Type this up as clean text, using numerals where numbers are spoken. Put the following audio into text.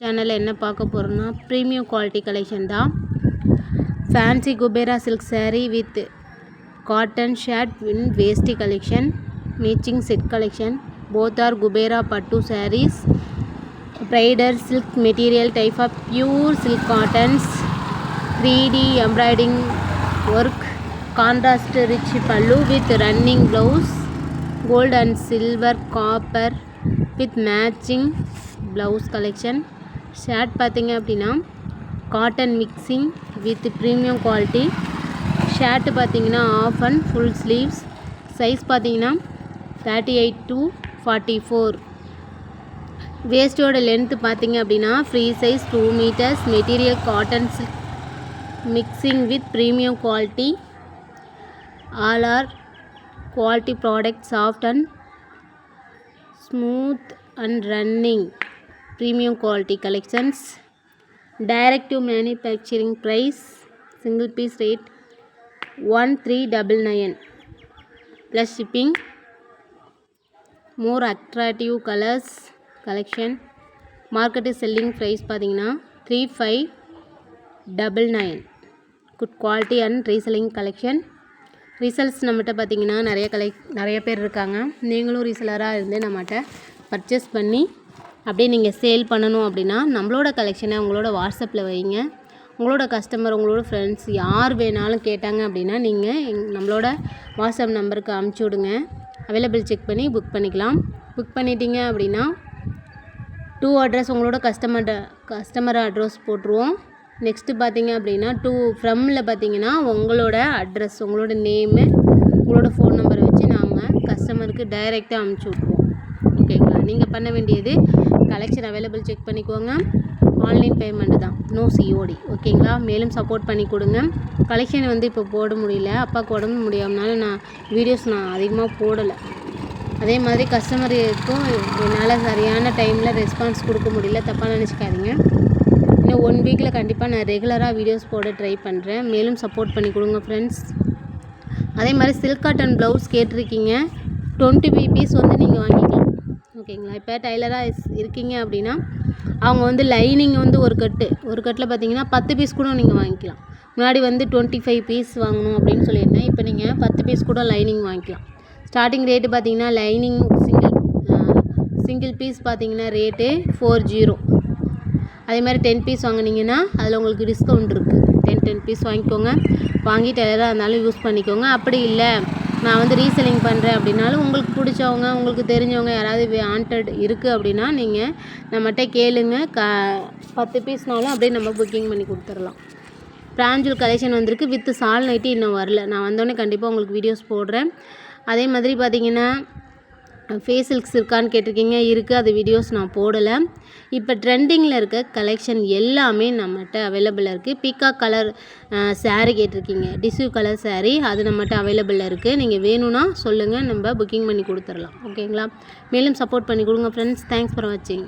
சேனலில் என்ன பார்க்க போகிறோன்னா ப்ரீமியம் குவாலிட்டி கலெக்ஷன் தான். Fancy Kubera silk saree with cotton shirt in veshti collection, matching set collection. Both are Kubera பட்டு sarees. Braided silk material type of pure silk cottons. 3D embroidering work. Contrast rich pallu with running blouse. Gold and silver copper with matching blouse collection. Shirt பார்த்திங்க அப்படின்னா cotton mixing with premium quality. Shirt பார்த்திங்கன்னா half and full sleeves. Size பார்த்திங்கன்னா 38 to 44. வேஸ்ட்டோட length பார்த்திங்க அப்படின்னா free size 2 meters. Material cotton silk mixing with premium quality. All are quality product, soft and smooth and running premium quality collections. Direct to manufacturing price, single piece rate 1399 plus shipping. More attractive colors collection. Market is selling price பார்த்தீங்கன்னா 3599. good quality and reselling collection. Results நம்மகிட்ட பார்த்தீங்கன்னா நிறைய பேர் இருக்காங்க. நீங்களும் ரீசெலராக இருந்து நம்மகிட்ட purchase பண்ணி அப்படியே நீங்கள் சேல் பண்ணணும் அப்படின்னா நம்மளோட கலெக்ஷனை உங்களோட வாட்ஸ்அப்பில் வைங்க. உங்களோட கஸ்டமர், உங்களோட ஃப்ரெண்ட்ஸ் யார் வேணாலும் கேட்டாங்க அப்படின்னா நீங்கள் நம்மளோட வாட்ஸ்அப் நம்பருக்கு அமுச்சு விடுங்க. அவைலபிள் செக் பண்ணி புக் பண்ணிக்கலாம். புக் பண்ணிட்டீங்க அப்படின்னா 2 அட்ரஸ் உங்களோட கஸ்டமர் அட்ரஸ் போட்டுருவோம். நெக்ஸ்ட்டு பார்த்தீங்க அப்படின்னா ஃப்ரம்மில் பார்த்தீங்கன்னா உங்களோட அட்ரஸ், உங்களோட நேமு, உங்களோட ஃபோன் நம்பரை வச்சு நாங்கள் கஸ்டமருக்கு டைரெக்டாக அமுச்சு விட்ருவோம். ஓகேங்களா? நீங்கள் பண்ண வேண்டியது கலெக்ஷன் அவைலபிள் செக் பண்ணிக்கோங்க. ஆன்லைன் பேமெண்ட் தான், நோ COD. ஓகேங்களா? மேலும் சப்போர்ட் பண்ணி கொடுங்க. கலெக்ஷன் இப்போ போட முடியல, அப்பாவுக்கு உடம்பு முடியாமனால வீடியோஸ் அதிகமாக போடலை. அதே மாதிரி கஸ்டமருக்கும் என்னால் சரியான டைமில் ரெஸ்பான்ஸ் கொடுக்க முடியல, தப்பாக நினச்சிக்காதீங்க. இன்னும் 1 வீக்கில் கண்டிப்பாக நான் ரெகுலராக வீடியோஸ் போட ட்ரை பண்ணுறேன். மேலும் சப்போர்ட் பண்ணி கொடுங்க ஃப்ரெண்ட்ஸ். அதே மாதிரி சில்க் காட்டன் ப்ளவுஸ் கேட்டிருக்கீங்க. 25 பீஸ் நீங்கள் வாங்கிக்கலாம். ஓகேங்களா? இப்போ டைலராக இருக்கீங்க அப்படின்னா அவங்க லைனிங் ஒரு கட்டில் பார்த்தீங்கன்னா 10 பீஸ் கூட நீங்கள் வாங்கிக்கலாம். முன்னாடி 25 பீஸ் வாங்கணும் அப்படின்னு சொல்லியிருந்தேன். இப்போ நீங்கள் 10 பீஸ் கூட லைனிங் வாங்கிக்கலாம். ஸ்டார்டிங் ரேட்டு பார்த்தீங்கன்னா லைனிங் சிங்கிள் பீஸ் பார்த்தீங்கன்னா ரேட்டு 40. அதே மாதிரி 10 பீஸ் வாங்கினீங்கன்னா அதில் உங்களுக்கு டிஸ்கவுண்ட் இருக்குது. 10 பீஸ் வாங்கிக்கோங்க. வாங்கி டைலராக இருந்தாலும் யூஸ் பண்ணிக்கோங்க. அப்படி இல்லை நான் ரீசெல்லிங் பண்ணுறேன் அப்படின்னாலும் உங்களுக்கு பிடிச்சவங்க, உங்களுக்கு தெரிஞ்சவங்க யாராவது வாண்டட் இருக்குது அப்படின்னா நீங்கள் நம்மகிட்ட கேளுங்க. 10 பீஸ்னாலும் அப்படியே நம்ம புக்கிங் பண்ணி கொடுத்துடலாம். பிராஞ்சூல் கலெக்ஷன் வந்திருக்கு வித் சால் நைட்டி இன்னும் வரல. நான் வந்தோடனே கண்டிப்பாக உங்களுக்கு வீடியோஸ் போடுறேன். அதே மாதிரி பார்த்தீங்கன்னா ஃபேஸ் சில்க்ஸ் இருக்கான்னு கேட்டிருக்கீங்க. இருக்குது, அது வீடியோஸ் நான் போடலை. இப்போ ட்ரெண்டிங்கில் இருக்க கலெக்ஷன் எல்லாமே நம்மகிட்ட அவைலபிளாக இருக்குது. பீகாக் கலர் saree கேட்டிருக்கீங்க, டிஷ்யூ கலர் saree, அது நம்மகிட்ட அவைலபிளாக இருக்குது. நீங்கள் வேணும்னா சொல்லுங்கள், நம்ம புக்கிங் பண்ணி கொடுத்துடலாம். ஓகேங்களா? மேலும் சப்போர்ட் பண்ணி கொடுங்க ஃப்ரெண்ட்ஸ். தேங்க்ஸ் ஃபார் வாட்சிங்.